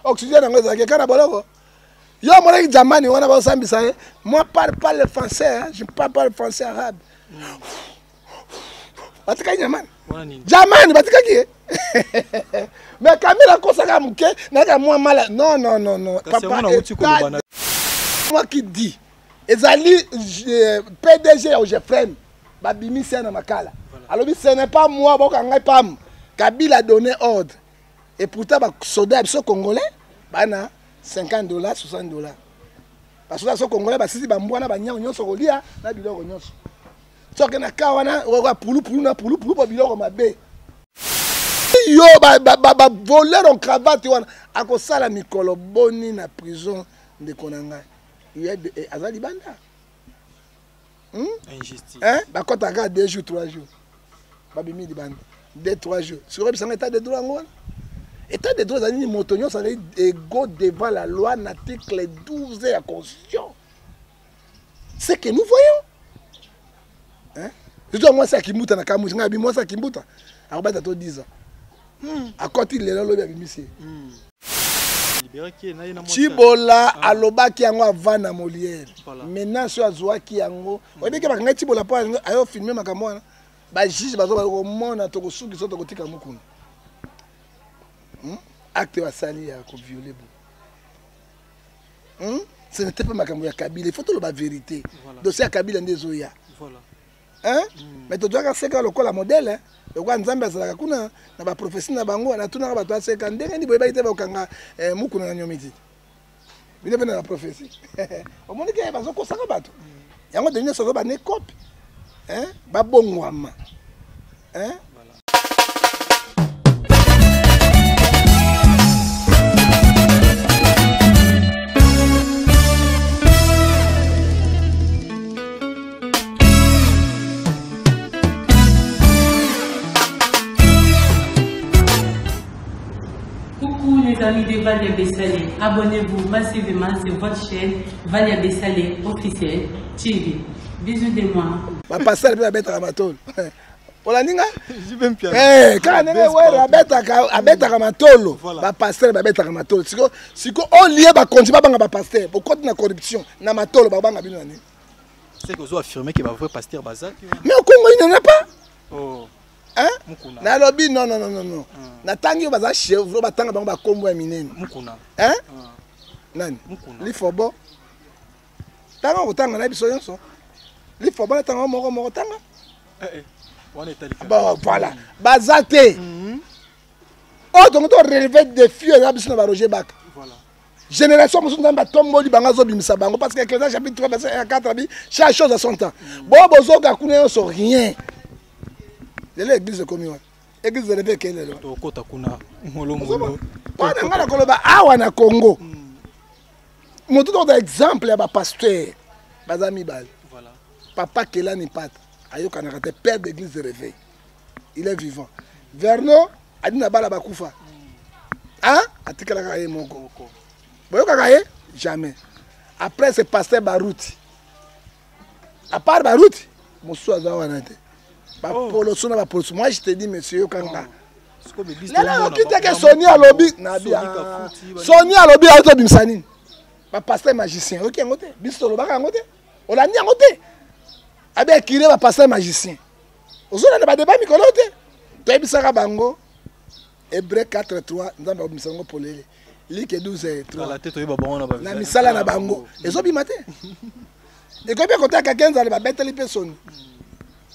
oxygène ngo ezaki kana boloko yo mona ki jamani wana ba sambisa moi parle pas le français hein? Je parle pas le français arabe batika jamani jamani batika ki mais Camille kosaka muke naka moi mala non papa moi qui dit ezali PDG au Jefrem babimi na makala alors ce n'est pas moi bokanga pam Kabila a donné ordre et pourtant ba soda biso congolais bana $50 $60 parce que les congolais ba sisi ba mbwana ba nyao nyonso kolia na biloko nyonso soki na kawana wa pulu po biloko mabe yo ba voler en cravate wana akosala mikolo boni na prison de konanga il azali banda injustice ba kotaka 2 jours 3 jours ba bimi di banda 2-3 jours sur le état de droit ngona état de droit zani motonyo ça égaux devant la loi l'article 12 de la constitution c'est que nous voyons je dois moi ça qui muta na kamuzi ngabi moi ça qui muta akobata to 10 ans à côté le lelo ya bimisi Chibola alobaki yango avant na Molière maintenant so azwaki yango oyebeke bakanga Chibola po ayo filmer makambo wana ba juge bazo ba komona to kosuki so to kotika mukuna acte wa sali ya ko violer ce n'était pas makambo ya Kabila il faut to la vérité dossier ya Kabila ndezoya voilà mais to doit seka lokola modèle lokwa nzambe azalaka kuna na ba prophétie na bango na tuna ba to seka ndenge ni boyeba ite ba okanga mukuna na nyomiti bine bene na prophétie o moni ke bazo ko saka bato yango denye so ba ne copie ba bongwama Amis de Valia Bessalé, abonnez-vous massivement sur votre chaîne Valia Bessalé officielle TV. Bisous de moi. Ma passer bien bête ramatol. Olaninga? Je vais me faire. Quand on est ouais, bête ramatolo. Ma passer bien bête ramatol. Si on lié ba continuer ba passer pour continuer la corruption na matolo ba banga bino nani. C'est que vous affirmez que va vrai pasteur Bazak. Mais au Congo il n'en a pas. Oh. Mukuna. Na lobby non. Na tangi baza chef, ba tanga bango ba kombo ya minene. Mukuna. Nani? Mukuna. Li fobo. Tanga ko tanga na biso yonso. Li fobo na tanga moko tanga. On est allé. Bon voilà. Bazate. Oh donc on relever des filles na biso na ba Roger Bak. Voilà. Génération musu ndamba tomboli banga zo bimisa bango parce que quelqu'un chapitre 3 verset 4 bi chaque chose à son temps. Bon bozo ga kuna yonso rien. De l'église comme l'église de l'évêque est là. Tokota kuna ngolongo. Pas na ngala koloba awa na Congo. Moto do exemple ya ba pasteur bazami bal. Voilà. Papa Kelani Pat ayoka na kate père d'église de réveil. Il est vivant. Verno adina bala bakufa. Atikala ka ye moko. Boyoka ka ye jamais. Après c'est pasteur Barouti. À part Barouti, Moussou azawa na te. Moi je te dis monsieur Kanga. Là qui t'a que Sonia lobby Sonia lobby auto bimsani. Ba pasteur magicien. OK ngote. Biso lobaka ngote. On a ni ngote. Abe kire ba pasteur magicien. Ozona na ba débat mikolo te. To bisaka bango. Hébreu 4:3 nzamba bimsango polele. Like 12:3. La tête oyeba bango na ba. Na misala na bango. Ezobima te. Et combien kotaka 15 ans ba beteli personne.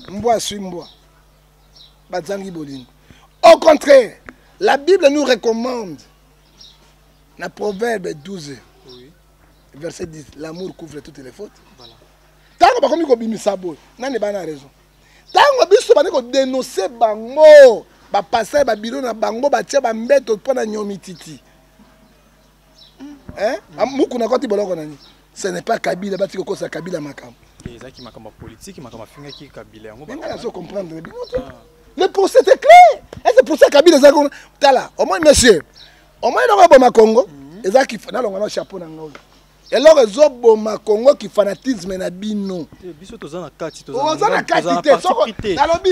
Mboa suis mboa. Bazangi bolini. Au contraire, la Bible nous recommande, dans Proverbe 12, verset 10, l'amour couvre toutes les fautes. Voilà. Tant que vous avez mis ça, vous n'avez pas raison. Tant que vous avez dénoncé bango, ba passer ba biro na bango ba tia ba mbeto pona nyomititi. Mukuna koti boloko nani. Ce n'est pas Kabila bati ko sa Kabila makam. Ezaki makamba politique makamba finga ki Kabila yango. Nga la so comprendre. Le procès est clair. Et c'est pour ça Kabila zako tala. Au moins monsieur. Au moins dans le Congo, ezaki na longa na chapeau na ngao. Et là ezoboma Congo qui fanatisme na bino. Biso tozana kati tozana kati te. Soko na lobby.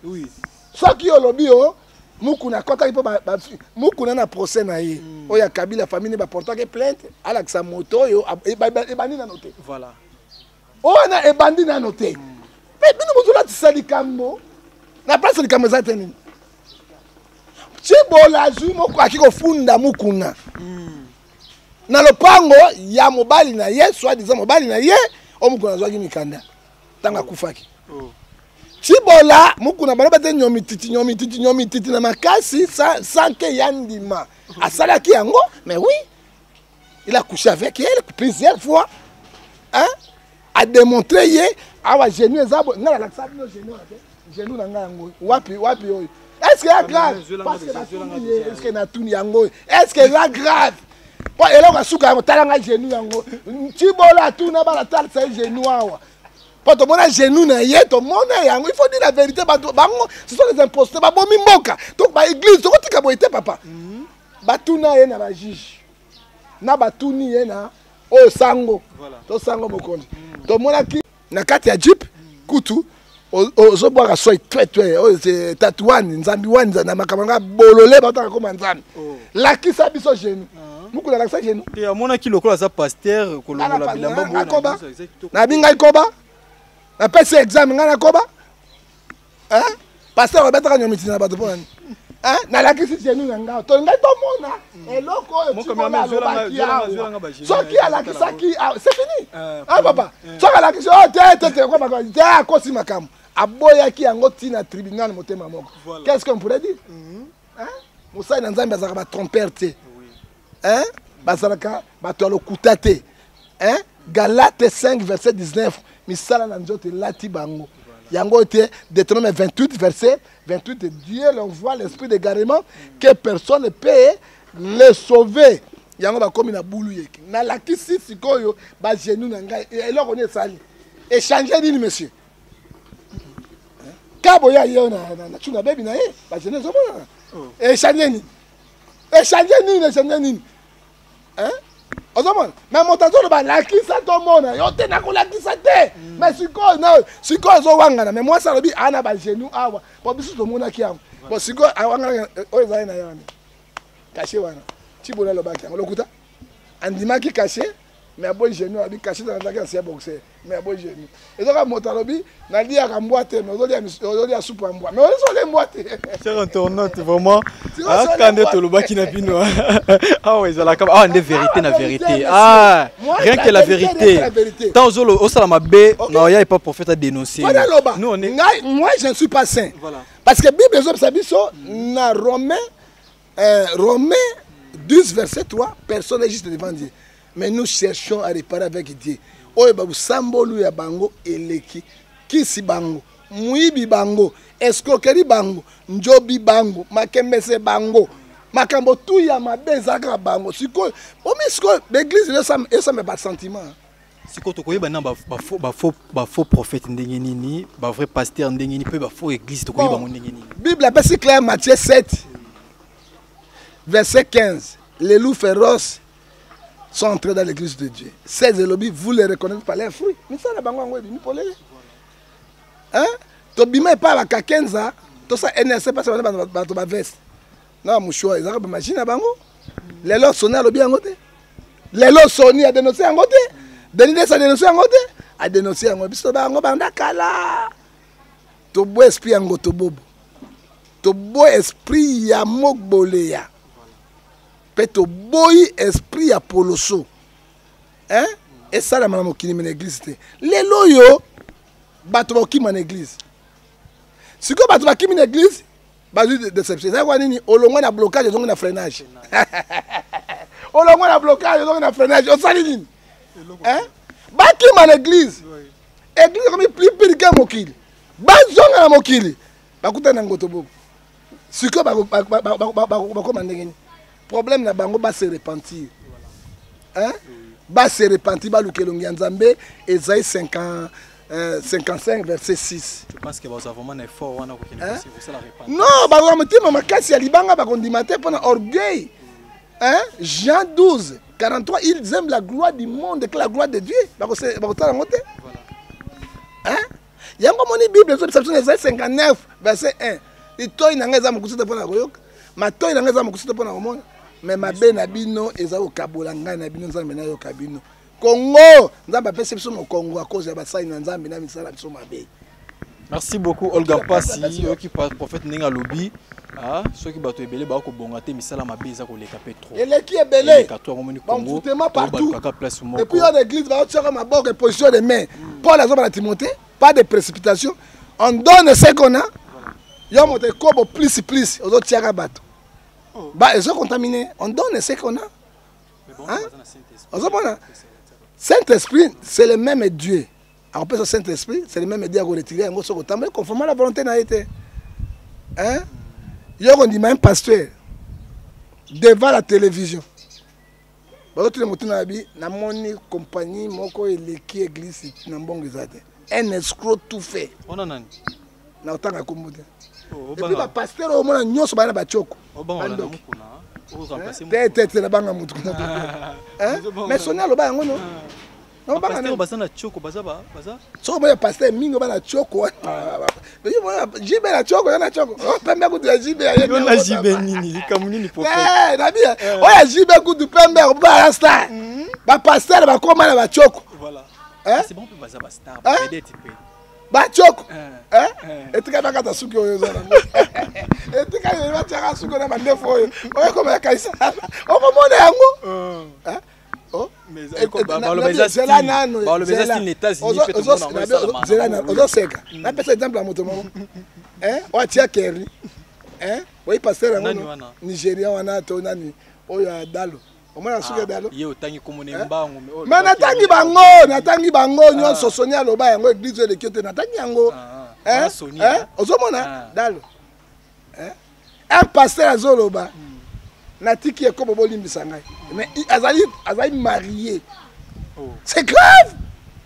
Oui. Soki yo lobby o mukuna kota ipo mukuna na procès na ye oya Kabila famille ba portaka plainte ala sa moto yo ebandi na noté voilà ona ebandi na noté mais bino bozula tsali kambo na place likambo za teni Chibola zu moko akiko funda mukuna na lopango ya mobali na ye soit disant mobali na ye o mukuna zwaki mikanda tanga kufaki Chibola mukuna baloba te nyomi titi na makasi sans que yandima asalaki yango mais oui il a couché avec elle plusieurs fois hein a démontré ye awa genou ezabo ngala la sabi no genou na ngango wapi oyo est-ce que c'est grave parce que est-ce que na tuni yango est-ce que c'est grave po eloko suka yango talanga genou yango Chibola tuna bala tal sa genou awa po to mona genou na ye to mona yango il faut dire la vérité bango ce sont les imposteurs ba bomi mboka to ba église to tika boité papa ba tuna ye na ba juge na ba tuni ye na o sango to sango mokonzi to mona ki na kati ya jeep kutu ozo boka soy twetwe o c'est tatouane nzambi wanza na makamanga bolole ba taka koma nzambi lakisa biso genou muku na lakisa genou te amona ki lokola za pasteur kolongola bilamba bona na binga ikoba na pese examen ngana koba hein pasteur obetaka nyomitini na bato pona hein na lakisi genou nga to ngai to mona eloko soki alakisaki c'est fini ah papa soki alakisi oh te ko ba te akosi makambo aboyaki yango tina tribunal motema moko qu'est-ce qu'on pourrait dire hein Moussa na nzambe azaka ba tromper te hein bazalaka bato lokuta te hein Galates 5 verset 19 misala na nzoto lati bango yango te Deutéronome 28 verset 28 Dieu l'envoie l'esprit d'égarement que personne ne peut le sauver yango ba komi na bulu yeki na lakisi sikoyo ba genou na ngai eloko ne sali échanger nini monsieur kabo ya yo na tuna baby na ye ba genou zo bona échanger nini hein ozomona mais motazo ba lakisa to mona yo te na ko lakisa te mais sikoyo zo wangana mais moi ça lobi ana ba genou awa po biso to mona ki yango bo sikoyo awangana o ezali na yana caché wana Chibola lo baki yango lokuta andimaki caché mais abo genou abi caché dans la c'est boxer mais abo genou ezoka motalobi na lia ka mboate mais ozolia soupe en bois mais ozo le mboate c'est un tournote vraiment quand to lo baki na bino ah ouais zala ka ah de vérité na vérité ah rien que la vérité tant ozolo osala mabe non ya pas prophète à dénoncer nous on est moi je ne suis pas saint voilà parce que Bible les obsabiso na Romains 12 verset 3 personne n'est juste devant Dieu mais nous cherchons à réparer avec Dieu oyo babu sambolu ya bango eleki kisi bango muibi bango escroquerie bango njobi bango makembese bango makambo tu ya mabezaka bango siko omisko l'église ça me pas sentiment siko to koyeba na ba faux prophète ndenge nini ba vrai pasteur ndenge nini pe ba faux église to koyeba ngo ndenge nini Bible appelle c'est clair Matthieu 7 verset 15 les loups féroces sont entrés dans l'église de Dieu. 16 lobby, vous les reconnaissez par leurs fruits. Mais ça, la bango ngwe bimi polé. Hein? To bima pas la kakenza, to ça NRC pas ça ba to ba veste. Non, mouchoir, ils ont machine bango. Les lots sonné lobby ngote. Les lots sonné a dénoncé ngote. Denide ça dénoncé ngote. A dénoncé ngote. Biso bango banda kala. To bo esprit ngoto bobo. To bo esprit ya mokboleya. Peto boy esprit ya poloso hein et ça la maman qui mène l'église les loyo bato qui mène l'église si ko bato qui mène l'église ba de déception ça quoi nini olongwa na blocage donc na freinage olongwa na blocage donc na freinage o sali nini hein ba qui mène l'église église comme plus que mokili ba zonga na mokili ba kutana ngoto bobo si ko ba ko ndengeni problème na bango ba se repentir hein ba se repentir ba lukelongi nzambe Esaïe 55 verset 6 je pense que vous avez vraiment un effort wana ko kene possible ça la repentir non ba mutima makasi ya libanga ba kondimate pona orgueil hein Jean 12 43 ils aiment la gloire du monde que la gloire de Dieu ba ko tala ngote voilà hein yango moni Bible Esaïe 59 verset 1 Itoyi nanga eza mokusu te pona koyoka. Matoyi nanga eza mokusu te pona komona. Mais mabe na bino eza okabola ngai na bino nzambe na yo kabino. Congo, nzambe apesi biso mo Congo à cause ya basali na nzambe na misala biso mabe. Merci beaucoup Olga Passi, qui prophète Nenga Lobby. Ah, ceux qui battent ebele ba ko bongate misala mabe eza ko leka petro. Et qui est belé. Congo partout. Et puis dans l'église va tirer ma bonne position de main. Paul a dit Timothée, pas de précipitation. On donne ce qu'on a. Yo monte kobo plus aux autres tirer bateau. Bah ils sont contaminés. On donne ce qu'on a. Hein? Saint-Esprit, c'est le même Dieu. On peut dire Saint-Esprit, c'est le même Dieu à retirer un sur le conformément à la volonté n'a été. Hein? Il y a un pasteur devant la télévision. Tout le monde a dit, na moni compagnie, moko eleki église na mbongo ezate. Un escroc tout fait. On en a. Na otanga komude. Et puis le pasteur au moins nyoso bana ba choko. Tete na banga mutu. Hein? Mais sonner le ba yango no. Non pas pasteur basana choko bazaba baza. So mo pasteur mingo bana choko. Mais yo jibe na choko na choko. Oh pembe ku de jibe ya yo na jibe nini kamuni ni prophète. Eh na bien. Oya jibe ku du pembe ba rasta. Ba pasteur ba koma na ba choko. Voilà. C'est bon pour bazaba star peut-être. Ba choko. Hein? Et tu kana kata suki oyo zana. Et tu kana ba tshaka suki na mandefo oyo. Oya koma ya kaisa. Oko mona yango. Hein? Oh, mais exemple à moto hein o tia Kerry hein oui pasteur Nigeria wana to nani oyo dalo o mona suka dalo ye otangi komone mbangu mais natangi bango nyonso sonia loba yango église de kyoto natangi yango hein ozomona dalo hein un pasteur azoloba natiki ekobo bolimbisa ngai mais azali marié. C'est grave,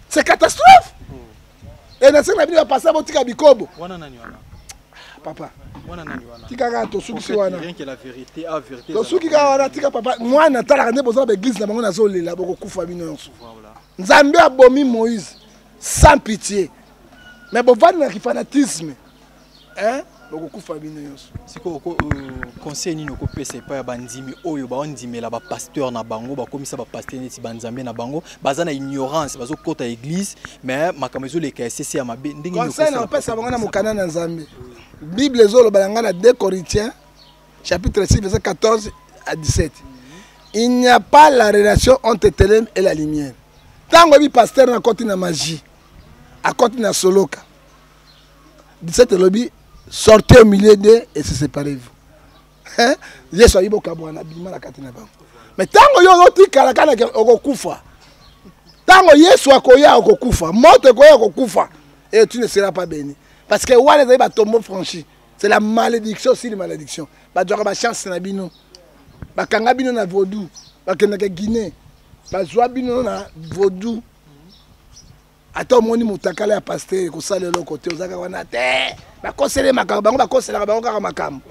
c'est catastrophe. Et na sena bino passer botika bikobo wana nani wana papa wana nani wana tika to suki wana rien que la vérité a vérité to suki wana tika papa moi na tala ne boza ba église na bango na zolela boko kufa bino yonso nzambe abomi Moïse sans pitié mais bo vana ki fanatisme hein boko bino yonso siko conseil nini ko pesa pa ya bandimi oyo ba ondimela ba pasteur na bango ba komisa ba pasteur neti banzambe na bango baza na ignorance bazo kota église mais makamezo le KCC ya mabe ndingi no conseil na pesa bango na mokana na nzambe bible zolo balanga na 2 Corinthiens chapitre 6 verset 14 à 17 il n'y a pas la relation entre ténèbres et la lumière tango bi pasteur na koti na magie à koti na soloka 17 lobby. Sortez au milieu d'eux et se séparez-vous. Hein? Yesu ayibo kabwana bima la katina bango. Mais tango yo otikala kana okokufa. Tango Yesu akoya okokufa, moto koya okokufa et tu ne seras pas béni. Parce que wale za ba tombeau franchi. C'est la malédiction sur la malédiction. Ba djora ba chance na bino. Ba kanga bino na vaudou, ba kenaka Guinée. Ba zwa bino na vaudou. Attends moni mutakala ya pasteur ko sala le côté ozaka wana te ba kosele makambo bango ba kosela bango kaka makambo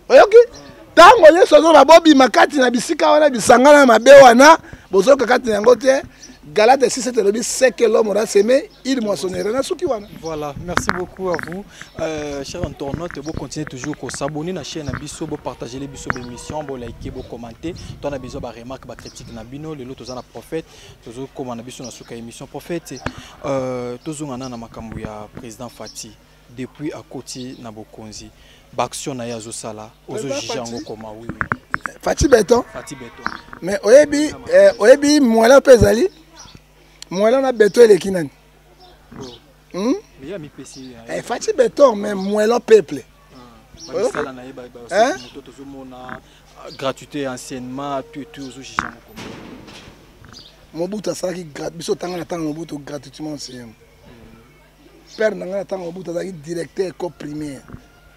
oyoki tango Yesu zo ba bobi makati na bisika wana bisangana mabe wana bozoka kati yango te Galate 6 le dit c'est que l'homme aura semé il moissonnera na suki wana. Voilà, merci beaucoup à vous chers internautes, vous continuez toujours à s'abonner à la chaîne biso, vous partager les biso émissions, vous liker, vous commenter, toi na biso ba remarque ba critique na bino, le lot na prophète, toujours comme na biso na suka émission prophète toujours ngana na makambo ya président Fati depuis à côté na bokonzi. Baction na yazo sala, ozo jijango koma oui. Fati Béton. Fati Béton. Mais oyebi mwala pezali. Mwala na Béton ele kinani. Mais ya mi pesi. Fati Béton mais mwala peuple. Ba sala na yeba ba moto tozo mona gratuité anciennement tout ozo jijango koma. Mobutu asaki biso tanga na tanga Mobutu gratuitement anciennement. Père nanga tanga Mobutu azaki directeur école primaire.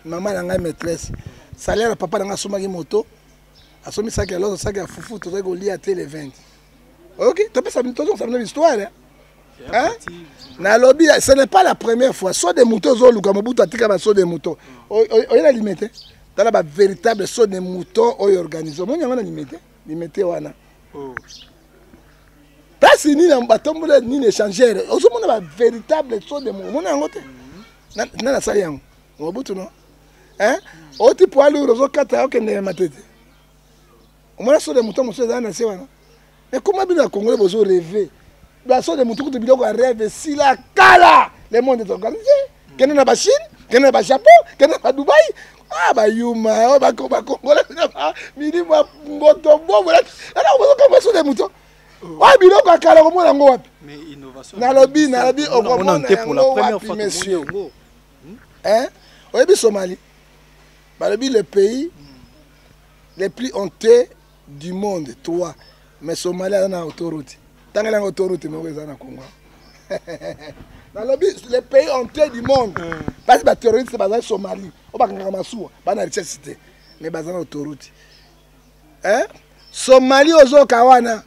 Maman nanga maîtresse. Salaire papa nanga somaki moto. Asomi saki alors saki a fufu to ko lia télé 20. OK, tu peux savoir une histoire hein? Na lobby, ce n'est pas la première fois. Soit des moutons zo luka Mobutu atika ba so des moutons. Oyo na limité. Tala ba véritable so des moutons oyo organisé. Mo nyanga na limité wana. Oh. Parce ni na batombola ni échangeur. Ozo mona ba véritable so des moutons. Mona ngote. Na sali yango. Mobutu non. hein oti poids lourd ozokata okende matete omona so de moto mosusu eza na se wana mais comment bino congolais bozo rêver baso de moto kutu biloko ya rêve sila kala le monde est organisé kende na Chine kende na Japon kende na Dubaï ah ba yuma ba congolais na mini mwa ngoto bobo na bozo kama so de moto wa biloko akala komona ngo wapi mais innovation na lobby okomona pour la première fois monsieur hein oyebi Somalie balobi le pays les plus honteux du monde, toi. Mais Somalie a une autoroute. Tant qu'elle a une autoroute, mais elle a un Congo. Dans les pays honteux du monde, parce que les terroristes, c'est la Somalie. On va pas Kamassou, pas la cité, mais c'est une autoroute. Hein? Somalie aux Kawana,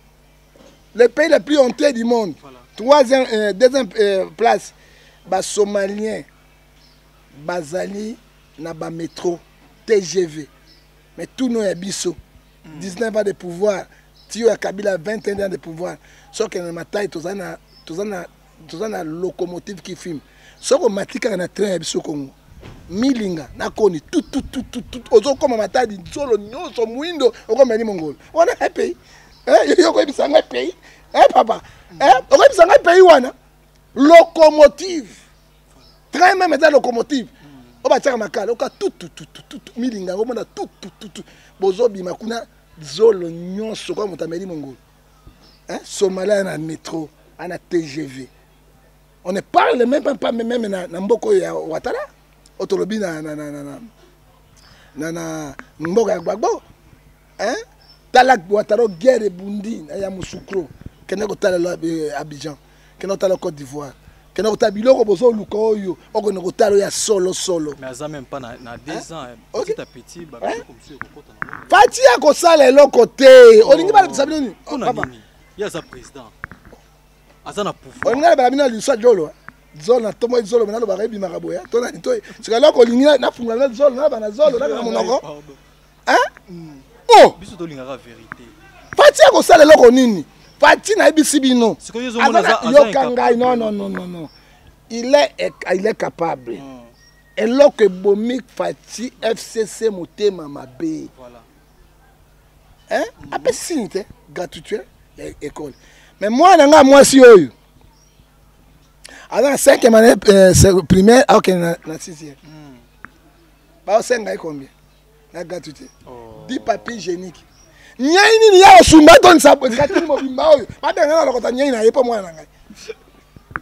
le pays le plus honteux du monde. Deuxième place, les Somaliens, Bazali, Naba métro, TGV. Mais tout nous est bisso. 19 ans de pouvoir, Tio a Kabila 21 ans de pouvoir. Sauf que dans ma taille, tous la locomotive qui filme. Sauf que matika na train biso Congo. Milinga, na koni, tout. Ozo comme ma taille, solo nyoso mwindo, oko meni Mongol. On a un pays. Yoko ebisa un pays. Papa. Oko ebisa un pays wana. Locomotive. Train même est locomotive. On va tirer ma cale, on va tout, milinga, on va tout, bozo bima kuna zolo nyonso kwa mutameli Mongol. Hein? Somalia na métro, na TGV. On ne parle même pas na mboko ya Ouattara. Otolobi na mboko ya Gbagbo. Hein? Talak Ouattara guerre bundi na ya Moussoukro. Kena ko tala Abidjan, kena tala Côte d'Ivoire. Que nous avons biloko bozo lukoyo oko no kotalo ya solo mais ça même pas na 2 ans petit à petit ba comme ça kokota na pati ya ko sala eloko te olingi ba bisabino ni papa ya za président azana pouvoir olingi ba bina lisa jolo zolo na tomo zolo na lo ba rebi makaboya to na to sika loko olingi na funga na zolo na ba na zolo na monoko hein oh biso to linga vérité pati ya ko sala eloko nini Fati na ibisibino. Non. Il est capable. Et là que Bomik Fati FCC Motema Mabé. Voilà. Hein? Après signe gratuit école. Mais moi moi si oyo. Alors 5e année primaire OK na 6e. Ba 5 combien? La gratuité. 10 papiers hygiéniques. Nyai nini ya osumba ton sa katini mobimba oyo mabenga na lokota nyai na yepo mwana ngai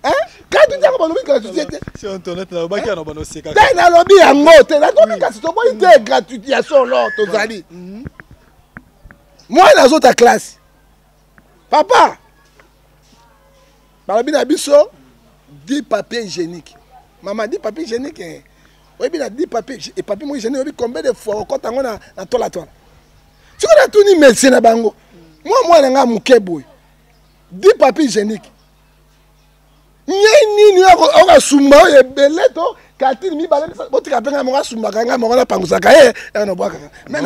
hein kati tya ko lobi gratuité si on tourne na baki na bano seka dai na lobi yango te na to kasi to boy te gratuité ya solo to zali moi na zota classe papa balobi na biso 10 papiers hygiéniques maman 10 papiers hygiéniques oui bien 10 papiers et papier hygiénique obi combien de fois ko tango na tola tu connais tout ni médecin na bango moi nga mukeboy 10 papiers hygiéniques nyai nini oka sumba ebele to katini mi balé botika penga mo sumba kanga mo na pangusaka na bwaka mais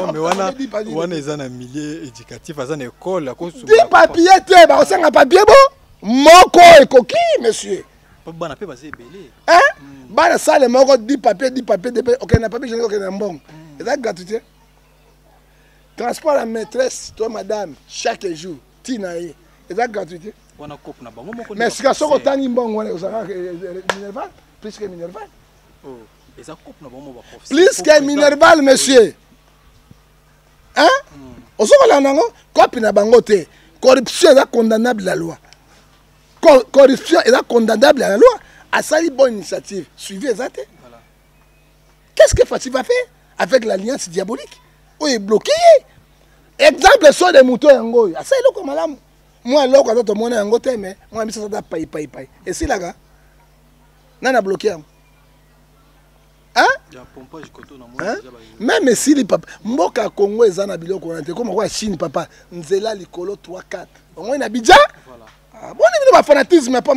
wana eza na milieu éducatif eza na école ko sumba 10 papiers te ba osenga papier bo moko ekoki monsieur bana pe bazé ebele hein bana sale moko 10 papiers de OK na papier hygiénique OK na mbongo eza gratuité. Transport à maîtresse, toi madame, chaque jour, tinaye. C'est ça gratuité. Mais si tu as un bon, Minerval, plus que Minerval. Plus que Minerval, monsieur. Hein? Au second, là, copie na bangote. Corruption est condamnable à la loi. Corruption est condamnable à la loi. À ça, une bonne initiative. Suivez ça. Qu'est-ce que Fatih va faire avec l'alliance diabolique? On est bloqué. Exemple soit des moutons yango. Ça est comme madame. Moi là quand on monte yango te mais moi ça da paye. Et si là gars. Nana bloqué. Hein? Même si les papa mboka Congo ezana biloko na te comme quoi Chine papa nzela likolo 3 4. On na Abidjan. Voilà. Ah bon ni ba fanatisme pas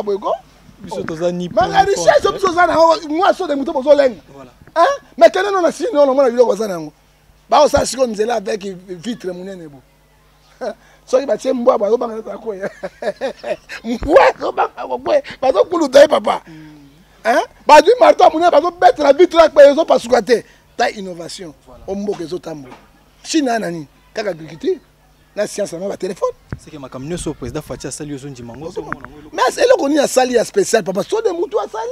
boygo. Biso tozani. Mais la richesse obsozana moi so des moutons bozolenga. Voilà. Hein? Mais quand on a Chine on a biloko zana yango. Ba osa siko nzela avec vitre munene bo. So il va tirer mbwa ba banga ta ko ya. Mbwa ko ba ko ba zo kulu dai papa. hein badu marteau mona bazo mettre la vitre là ba ezo pasuka te ta innovation o mboka ezo tambo china nani kaka agriculture na science na ba téléphone c'est que makamnyo so président Fatia sali ozo ndimango mais c'est le koni a sali a spécial papa so de mutu a sali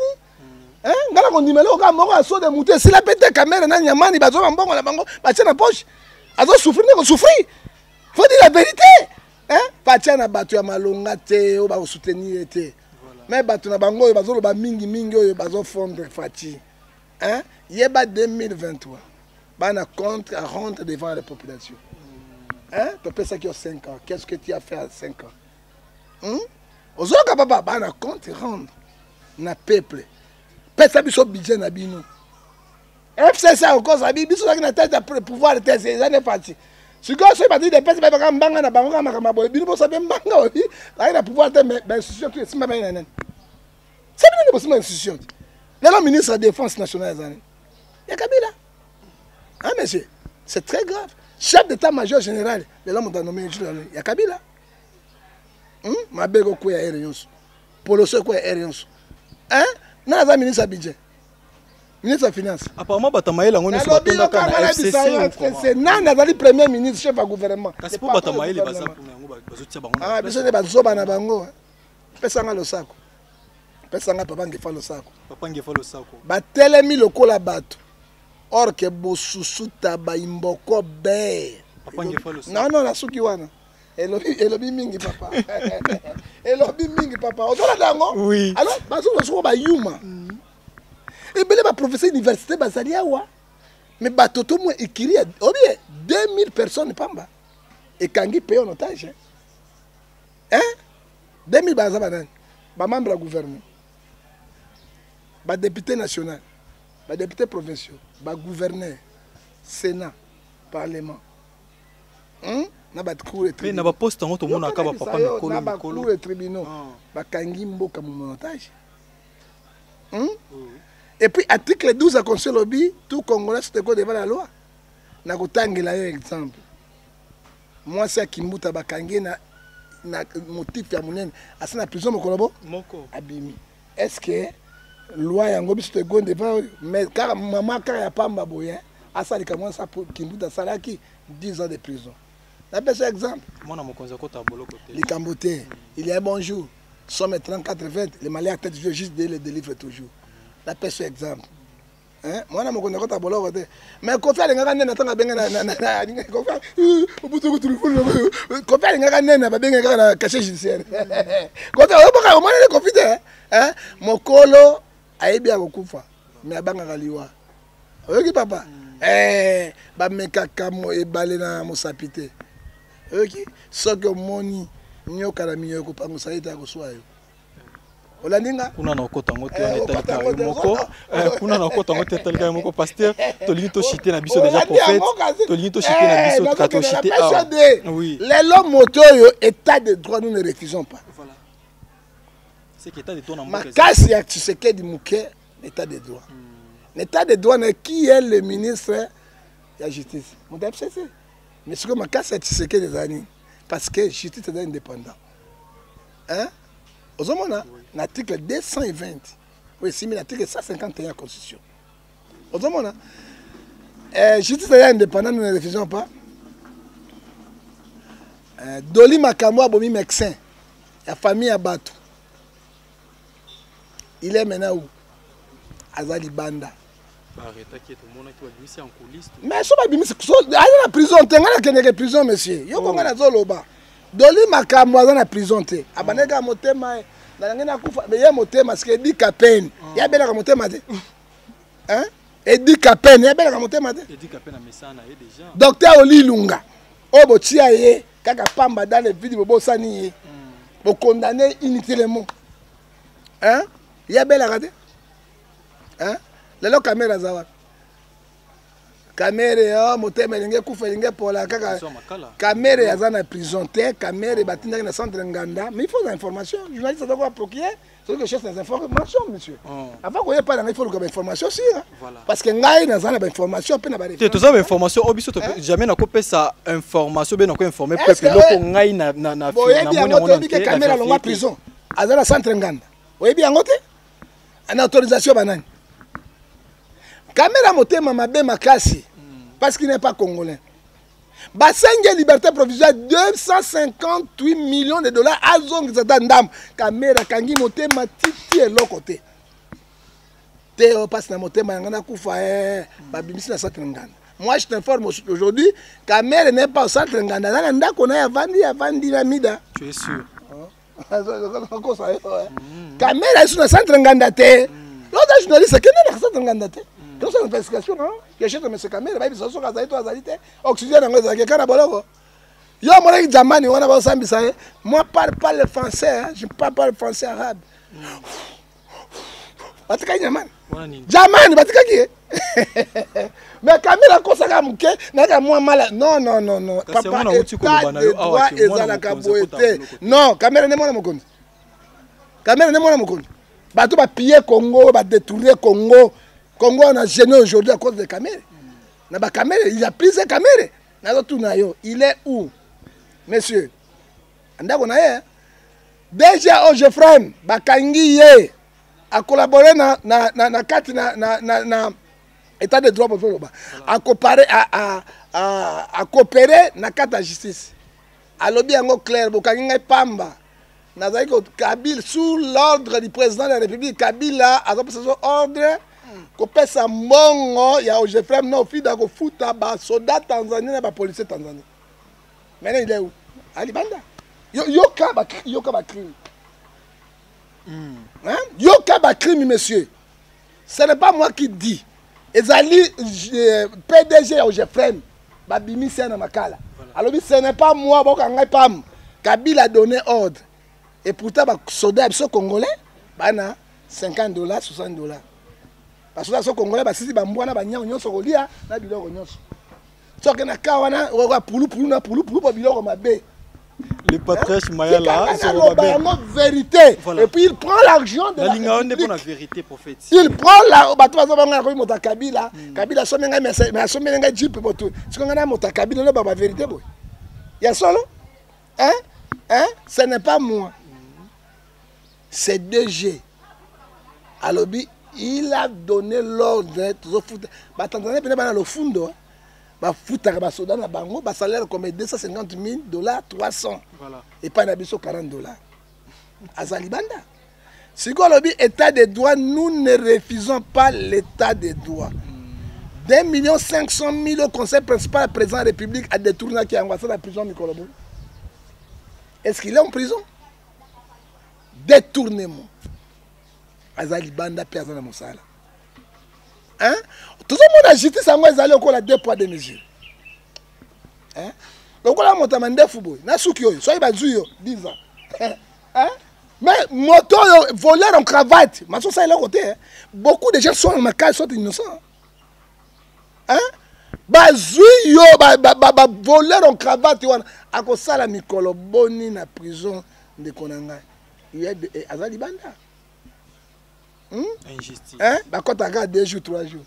hein ngala ko ndimelo ka moko so de mutu si la pete caméra na nyamani bazo mbongo na bango ba tia na poche azo souffrir ne ko souffrir faut dire la vérité hein Fatia na batu ya malonga te o ba soutenir te mais batu na bango oyo bazo ba mingi oyo bazo fondre Fati hein yeba 2023 bana compte à rendre devant la population. Hein? Tu peux ça qui a 5 ans. Qu'est-ce que tu as fait à 5 ans? Ozoka papa, bana compte rendre na peuple. Pesa biso budget na bino. FCC encore ça biso ça qui na tête pour pouvoir le tester, ça n'est pas parti. Si quand c'est pas dit des pesa ba mbanga na bango kama kama boy, bino ça bien mbanga obi, ça na pouvoir te mais institution tu c'est pas bien. C'est bien possible institution. Le ministre de la Défense nationale zane. Ya Kabila. Ah, monsieur, c'est très grave. Chef d'état-major général, l'homme a nommé il y a Kabila. Ma belle quoi est Erions. Polo ce quoi est Erions. Hein? N'a pas ministre à budget. Ministre des Finances. Apparemment, Batamaïla, on est sur la FCC. C'est Nana, le premier ministre, chef du gouvernement. C'est pour Batamaïla, il va ah, mais ce n'est pas Zobana Bango. Pesanga le sac. Pesanga papa qui fait le sac. Papa qui fait le sac. Batelemi le colabato. Or que bosusu taba imboko be. Non non la suki wana. Elobi mingi papa. Elobi mingi papa. Otola dango? Oui. Alors basu basu ba yuma. Et belé ba professeur université bazali awa. Mais batoto mo ikiri obi 2000 personnes pamba. Et kangi paye en otage. Hein? 2000 bazaba nan. Ba membre du gouvernement. Ba député national. Les députés provinciaux, les gouverneurs, Sénat, Parlement. Na ba cour et tribunal. Mais na ba poste ngo to mona ka ba papa mikolo. Na ba cour et tribunal. Ba kangi mboka mon otage. Et puis article 12 à conseil lobby, tout Congolais se devant la loi. Na ko tangela yo exemple. Moi c'est Kimbuta ba kangi na motif ya munene, asana prison mokolobo moko abimi. Est-ce que loi yango biso te gonde pa mais car maman car ya pamba boye asali comment ça pour Kimbuta salaki 10 ans de prison. La best exemple mona mokonza ko tabolo côté les Camboté il y a un bonjour somme 34-20 les Maliens tête juste de le délivre toujours. La best exemple hein mona mokonza ko tabolo côté mais ko fa lenga nena tanga benga na ko fa obuto ko téléphone ko fa lenga nena ba benga na cachet judiciaire ko ta oboka mona le confite hein mokolo ayebi akokufa mais abanga liwa oyoki papa ba mekaka mo ebale na mosapite oyoki soki omoni nyoka na miyo ko pango saita ko swayo olandinga kuna na okota ngote on etalika moko kuna na okota ngote etalika moko pasteur tolingi to chiter na biso déjà prophète tolingi to chiter na biso to chiter oui l'homme motoyo état de droit nous ne refusons pas voilà. C'est que l'état de droit ma casse ya Tshisekedi Mouké l'état de droit. L'état de droit qui est le ministre de la justice. Mon FCC. Mais ce que ma casse ya Tshisekedi des années parce que justice est indépendant. Hein? Aux hommes l'article 220. Oui, c'est l'article 151 de la Constitution. Aux hommes justice est indépendante, nous ne refusons pas. Doli Makambo abomi médecin. La famille à Batou. Il est maintenant où? Azali Banda. Mais ça va bien, la prison, tu es en prison, monsieur. Yo konga na zoloba. Doli Makambo dans la prison te. Abaneka motema na ngena kufa, mais ya motema parce que dit Kapen. Ya bela motema te. Hein? Et dit Kapen, ya bela motema te. Et dit Kapen na mesana et déjà. Docteur Olilunga. Obo tia ye kaka pamba dans les vidéos bo sani ye. Bo condamner inutilement. Hein? Il y a belle à regarder. Hein? La caméra zawa. Caméra, motema linge kufa linge pour la kaka. Caméra ya zana prison te, caméra batinda na centre nganda, mais il faut des informations. Journaliste doit procurer, c'est que cherche des informations monsieur. Avant qu'on y pas il faut le information aussi parce que ngai na zana ba information pe na ba. Tu as information obiso jamais na kope sa information ben ko informer peuple loko ngai na moni caméra longa prison. Azana centre nganda. Oui bien ngote. en autorisation banane. Caméra motema mabe makasi parce qu'il n'est pas congolais. Basengue liberté provisoire 258 millions de dollars à zong zadandam. Caméra kangi motema titi et l'autre côté. Théo passe na motema ngana kufa babimisi na centre ngana. Moi je t'informe aujourd'hui, caméra n'est pas au centre ngana. Na ndako na avandi na mida. Tu es sûr? Caméra est sur le centre nganda te. L'autre journaliste qui est dans le centre nganda te. Donc c'est une investigation, non? Il y a des caméras, il y a des caméras, oxygène, il y a des caméras. Yo, moi, Jamani, on a moi, je parle pas le français, je ne parle pas le français arabe. Jamani, mais caméra, quand ça va mouker, moi mal. Non, non, non, non. Papa, non, caméra n'est pas mon compte. Caméra n'est pas mon compte. Bateau va piller Congo, va détourner Congo. Congo on a gêné aujourd'hui à cause des caméras. Il a pris ses caméras. Il est où? Monsieur, déjà au Jeffrem, Bakangi a collaboré dans l'état de droit, à coopérer dans la carte de justice. À lobby en clair, Bakangi Pamba. Kabila, sous l'ordre du président de la République, Kabila a donné ordre. Kopesa mongo ya Ojefrem na ofi da kofuta ba soldat tanzanien na ba policier tanzanien. Maintenant il est où? Ali Banda. Yoka ba crime. Hein? Yoka ba crime monsieur. Ce n'est pas moi qui dis. Ezali PDG Ojefrem ba bimisi na makala. Alors ce n'est pas moi boka ngai pam. Kabila a donné ordre. Et pourtant ba soldat biso congolais bana $50 $60. Parce que les Congolais, si bambouana banyang nyonso kolia na biloko nyonso. So que na kawana wa pulu po biloko mabe. Les patriarches maya là sont la vérité. Et puis il prend l'argent de la linga on est pour la vérité prophète. Il prend la bato bazobanga ko mota Kabila, Kabila somenga mais somenga jipe botu. Sikonga na mota Kabila no ba vérité boy. Ya solo? Hein? Ce n'est pas moi. C'est 2G. Alobi il a donné l'ordre de foutre. Tanzanie peut pas le fond. Ba foutre ba soda na bango, ba salaire comme $250 000, 300. Voilà. Et pas na biso $40. Azali Banda. Si ko lobi état de droit, nous ne refusons pas l'état de droit. 2 500 000 au conseil principal président de la République a détourné qui a envoyé la prison Mikolobo. Est-ce qu'il est en prison? Détournement. Azali Banda personne na mosala. Hein? Tout le monde a justice à moi ezali encore la 2 poids 2 mesures. Hein? Donc on a monté mande football. Na suki yo, soyez bazuyo 10 ans. Hein? Mais moto voleur en cravate, mais ça est là côté. Beaucoup de gens sont en macaille, sont innocents. Hein? Bazuyo voleur en cravate wana akosala mikolo boni na prison de Konanga. Il y a Azali Banda. Injustice. Hein? Bah quand tu regardes 2 jours, 3 jours.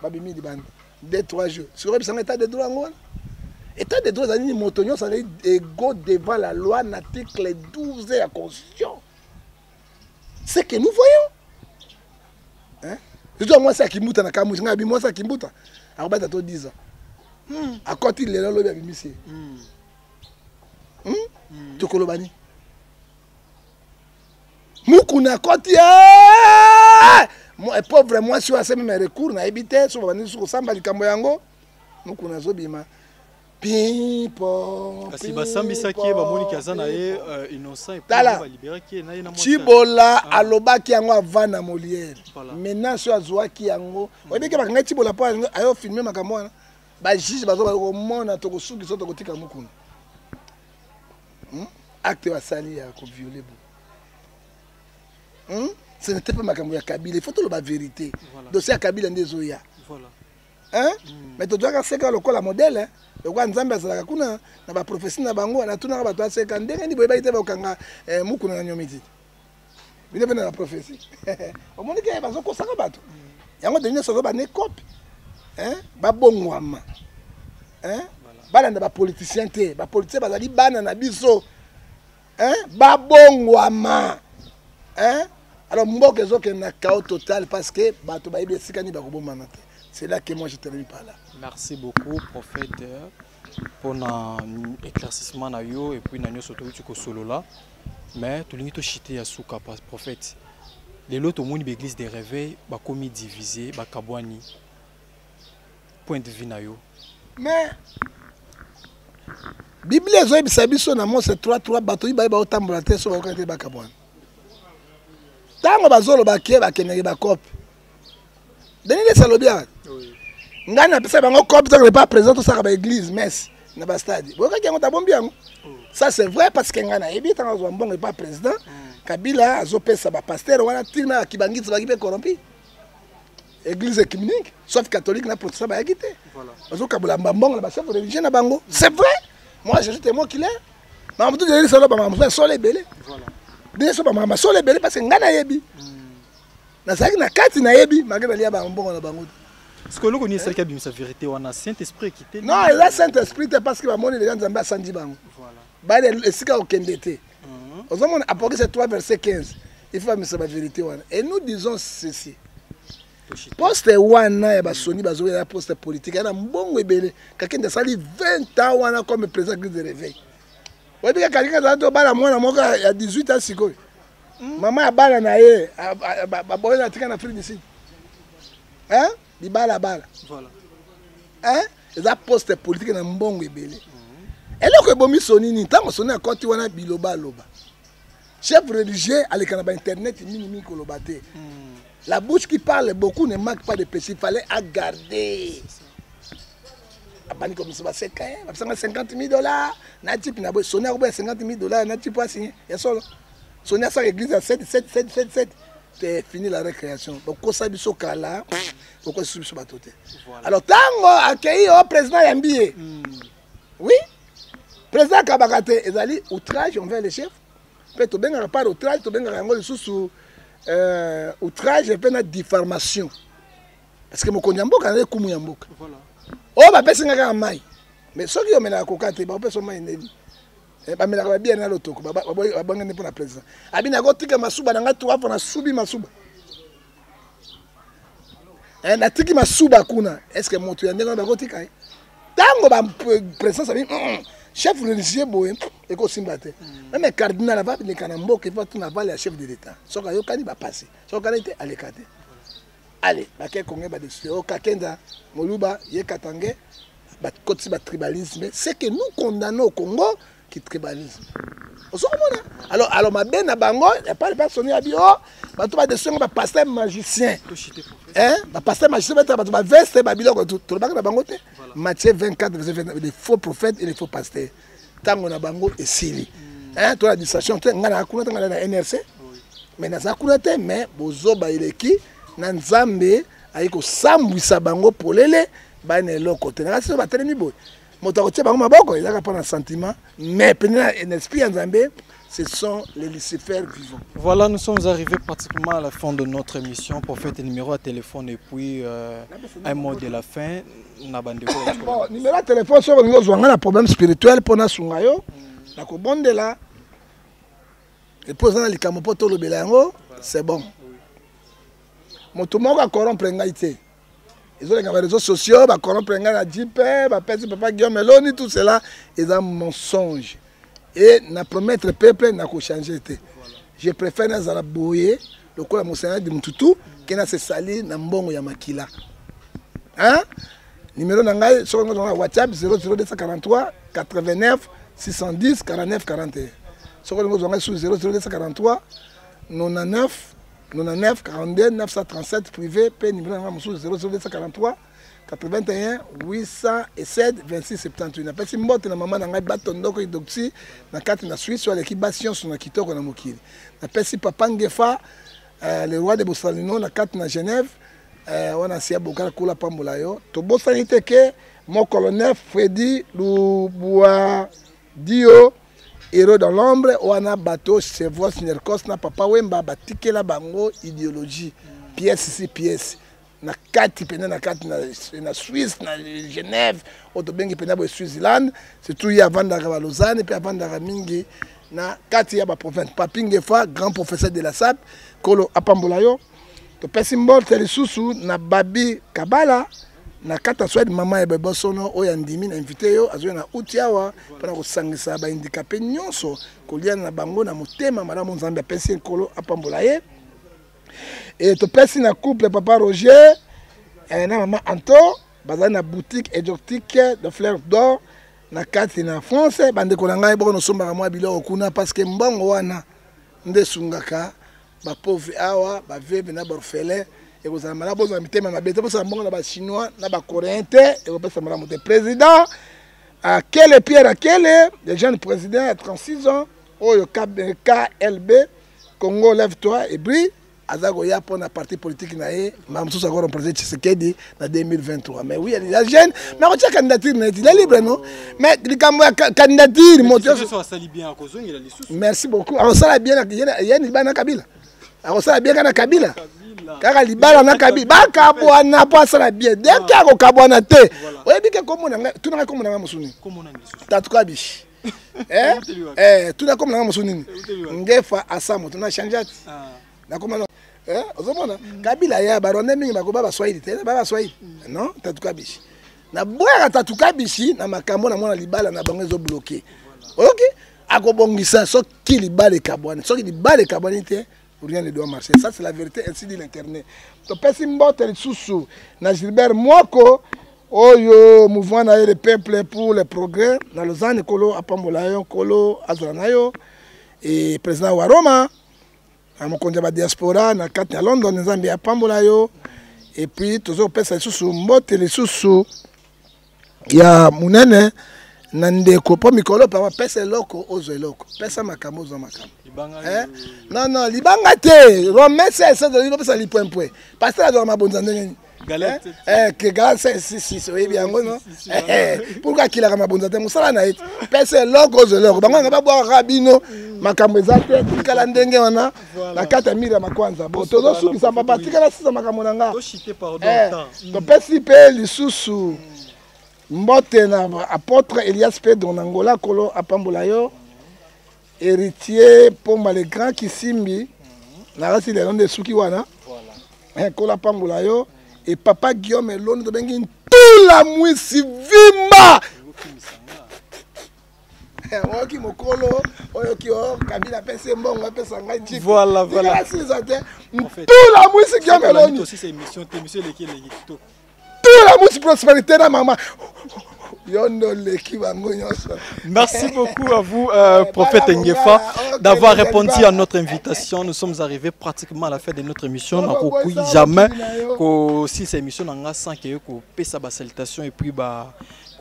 Babimi di bande. 2, 3 jours. Sur un état de droit en état de droit, c'est motonio, ça est égaux devant la loi, l'article 12 de la Constitution. C'est que nous voyons. Hein? Je dois moi ça qui mouta na kamusi, ngabi moi ça qui mouta. Alors bah t'as 10 ans. À côté il est là le babimi c'est. Tokolobani. Mukuna koti moi pauvre moi sur assez mes recours na habité sur bani sur samba likambo yango mukuna zobima pipo kasi basambisa ki ba moni kaza na ye innocent et ba libérer ki na ye na Chibola alobaki yango avant na Molière maintenant sur azwaki yango oyebike bakanga Chibola po ayo filmer makambo wana ba juge bazo ba komona to kosuki so to kotika mukuna acte wa sali ya ko violer. Ce n'était pas ma caméra Kabila, il faut tout la vérité. Dossier à Kabila Ndezoya. Voilà. Hein? Mais tu dois faire le la modèle. Hein? Le quoi Nzamba Zalaka kuna na ba prophétie na bango na tuna ba to aseka ndenge ni boyeba ite ba kanga mukuna na nyomiti. Bine bene la prophétie. Au monde que bazo ko saka bato. Yango de nyoso ba ne copie. Hein? Ba bongwama. Hein? Bana na ba politicien te, ba politicien bazali bana na biso. Hein? Ba bongwama. Hein? Alors, mboka ezoke na chaos total parce que bato ba ibesika ni bakobomana te. C'est là que moi je termine par là. Merci beaucoup, prophète, pour l'éclaircissement na yo et puis na nyo soto tu ko solo là. Mais tout lingi to chité ya souka prophète. Les lots au monde l'église des réveils ba komi divisé ba kabwani. Point de vue na yo. Mais Bible ezo bisabiso na mo c'est 3 bato yi ba otambola te so ba kante ba kabwani. Tango bazolo ba ke ba kenenge ba cop. Denis Salobia. Oui. Ngana pesa bango cop ça n'est pas présent tout ça ba église messe na ba stade. Boka ki ngota bombi yango. Ça c'est vrai parce que ngana ebi tango zo mbongo pas président. Kabila azopesa ba pasteur wana tina kibangitsi ba kipe corrompi. Église ekuménique sauf catholique na protestant ba yakite. Voilà. Azo kabula mbongo na ba chef religieux na bango. C'est vrai. Moi je suis témoin qu'il est. Mais tout Denis Salobia ba solo belé. Voilà. Denis Salobia ba solo belé parce que ngana yebi. Nazaki na kati na yebi magana lia ba mbongo na bango. Est-ce que l'on connaît celle qui a bien sa vérité ou a Saint-Esprit qui était? Non, il a Saint-Esprit parce que va monter les gens zamba sandi bango. Voilà. Ba le sika okendete. Aux hommes Apocalypse 3 verset 15. Il faut mettre sa vérité wana. Et nous disons ceci. Poste wana ya ba soni bazo ya poste politique na mbongo ebele. Kakende sali 20 ans wana comme président de l'église de réveil. Ouais bien quelqu'un za to bala mwana moka ya 18 ans sikoyo. Maman a bala na ye, ba boy na tika na Afrique du Sud. Hein? Di bala. Voilà. Hein? Eza poste politique na mbongo ebele. Eloko ebomi soni ni tango soni akoti wana biloba loba. Chef religieux alekana ba internet minimi koloba te. La bouche qui parle beaucoup ne manque pas de péché, il fallait à garder. Abani comme ça va se cailler, $50 000, na type na boy soni a 50 $, na type pas signé. Ya solo. Sonia sa église à 7. C'est fini la récréation. Donc, quand ça biso kala, pourquoi subir sur bateau? Alors, tango accueilli au président Yambié. Oui, président Kabakate, ils allaient outrage envers les chefs. Peut-être bien pas outrage, tu bien ngol sous outrage et puis na diffamation. Parce que mon konyamboka na kumu yamboka. Voilà. Oh ba pesa ngaka mai. Mais ceux qui ont mené la kokate, ba pesa mai nebi. Ba melaka bien na lotoko ba ngane pour la président abina ko tika masuba na ngatu afa na subi masuba na tiki masuba kuna est-ce que moto ya ndenge ba ko tika tango ba président sabi chef religieux boye e ko simba te même cardinal va le kana mboka il faut tout na vale ya chef de l'état soka yo kani ba passer soka nete alekate allez ba ke konge ba de o kakenda moluba ye katange ba kotsi ba tribalisme c'est que nous condamnons au Congo qui tribalisme. Alors ma benne à Bango, il n'y a pas de personne qui a dit oh, tu vas descendre un pasteur magicien. Hein? Un pasteur magicien, tu vas veste, tout le monde Bango. Matthieu 24, verset 29, les faux prophètes et les faux pasteurs. Tant qu'on a Bango et Sili. Hein? Tu as la distraction, tu as la NRC. Mais dans la coulette, mais bozo ba ileki, nanzambe, aiko sambwisa Bango pour l'élé, ba ne lo côté. Na c'est ba tellement beau. Motakotia bango maboko, il a pas un sentiment, mais un esprit en Zambie, ce sont les Lucifères vivants. Voilà, nous sommes arrivés pratiquement à la fin de notre émission. Prophète, numéro à téléphone et puis un mot de la fin. Bon, numéro à téléphone, si vous avez un problème spirituel pour nous, là, et pour ça, c'est bon. Mon tout le monde a corrompu l'engagement. Ils ont les réseaux sociaux, ils corrompent les JP, Papa Guillaume Meloni, tout cela, ils ont un mensonge. Et na promettre le peuple n'a pas changé. Je préfère na la boye, le coup de mon Seigneur de Mtutu, qui n'a se sali na mbongo ya makila. Hein? Numéro nangai sur WhatsApp 00243 89 610 49 41. Sur le numéro sur 00243 99 42 937 privé, P numéro 00243 81 807 26 78. Na pesi mbote na mama na ngai bato ndoko idoxi na kati na Suisse sur l'équipe science na kitoko na mokili. Na pesi papa Ngefa le roi de Bosalino na kati na Genève wana sia bokala kula pambola yo. To bosani teke mon colonel Freddy Luboa Dio héros dans l'ombre wana bateau chevaux nercos na papa wemba batikela bango idéologie pièce ici pièce na kati pena na kati na Suisse na Genève oto bengi pena bo Switzerland surtout ya vanda ka Lausanne pe vanda ka mingi na kati ya ba province Papingefa grand professeur de la SAP kolo apambola yo to pesi mbote lisusu na Babi Kabala na kata swed mama ebe bosono oya ndimi na invité yo azo na utiawa para ko sangisa ba handicapé nyonso ko liana na bango na motema malamu nzambe pesi kolo apambola ye et to pesi na couple papa Roger na mama Anto bazali na boutique exotique de fleurs d'or na kati na France bande ko ngai boko no somba mwa biloko kuna parce que mbongo wana nde sungaka ba pauvre awa ba veuve na ba orphelin et vous avez mal besoin de mitema mabete pour ça mbongo na ba chinois na ba coréen et vous pesa malamu de président à quel Pierre à quel le jeune président à 36 ans oyo KLB Congo lève-toi et brille azago ya pour na parti politique na ye mamsusa ko représenter Tshisekedi na 2023 mais oui il y a jeune mais on tient candidature net il est libre non mais likambo ya candidature moto so sali bien kozongi la lisusu merci beaucoup alors ça bien yeni bana Kabila alors ça bien kana Kabila kaka libala na Kabila bakabwana po ça bien dès qu'il ko kabwana te oyebi ke komona tu na komona musuni komona lisusu tatuka bishi tu na komona musuni ngefa asamo tuna changeat na komona ozomona Kabila ya baronde mingi bakoba ba Swahili te ba Swahili non tatuka bishi na boya tatuka bishi na makambo na mwana libala na bango zo bloquer OK akobongisa soki libala kabwana soki libala kabwana te rien ne doit marcher ça c'est la vérité ainsi dit l'internet to pesi mbote lisusu na Gilbert Mwoko oyo mouvement na le peuple pour le progrès na Lausanne kolo apambola yo kolo azana yo et président wa Roma amokonja ba diaspora na kati ya London nzambe apambola yo et puis tozo pesa lisusu mbote lisusu ya munene na ndeko po mikolo pa pesa loko ozo loko pesa makambo zo makambo non libanga te romese ese de libo pesa lipoempoe parce que la mabonza ndenge galette que galette si oui bien non pourquoi qu'il a mabonza te musala na ite pesa loko ozo loko bango ngaba bwa rabino makambo ezate kala ndenge wana na kata mira makwanza bo tozo sukisa papa tikala sisa makambo nanga to pesi pe lisusu mbote na apôtre Elias Pedro Nangola kolo apambola yo héritier Pomba le grand Kisimbi na rasi le nom de suki wana voilà kolo apambola yo et papa Guillaume Eloni to bengi tout la mwisi vimba oki mokolo oyo ki o Kabila pese mbongo pesa ngai jipe voilà tout la mwisi Guillaume Eloni aussi c'est émission lesquelles tout la mwisi prospérité na mama. Merci beaucoup à vous, prophète Ngefa, d'avoir répondu à notre invitation. Nous sommes arrivés pratiquement à la fin de notre émission. Jamais que si cette émission n'a sans que sa salutation et puis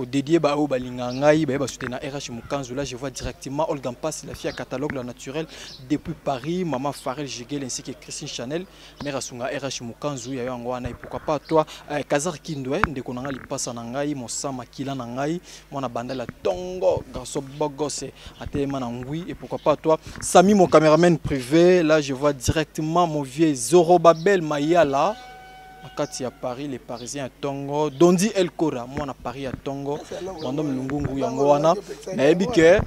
dédié au Balingangaï, soutenir RH Mukanzu. Là, je vois directement Olga Mpass, la fille à catalogue la naturelle depuis Paris, maman Farel Jigel ainsi que Christine Chanel, mère Asunga RH Mukanzu, ya yangwana et pourquoi pas toi, Kazar Kindwe, de konanga li passa nangai, mon sama kila nangai, mon abanda la tongo, garçon bogose, atema nangui et pourquoi pas toi, Samy mon caméraman privé. Là, je vois directement mon vieux Zorobabel Mayala. Akati à Paris, les Parisiens à Tongo, Dondi El Kora, moi à Paris à Tongo, mon nom Lungungu Yangoana, Naebike,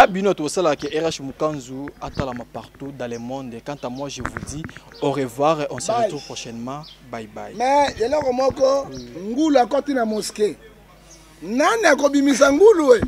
Binot Osala qui RH Mukanzu, Atalama partout dans le monde. Et quant à moi, je vous dis au revoir et on se retrouve prochainement. Bye bye. Mais il y a là Moko, Ngulu à côté de la mosquée. Nana Kobimisa Ngulu.